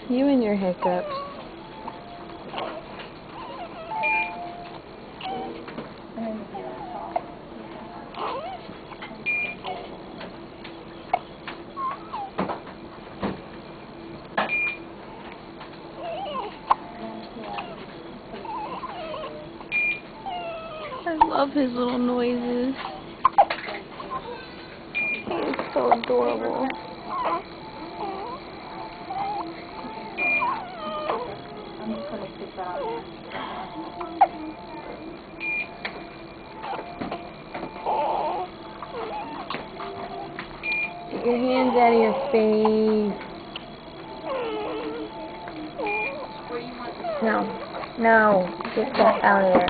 You and your hiccups. I love his little noises. He's so adorable. Get your hands out of your face. No. No. Get that out of there.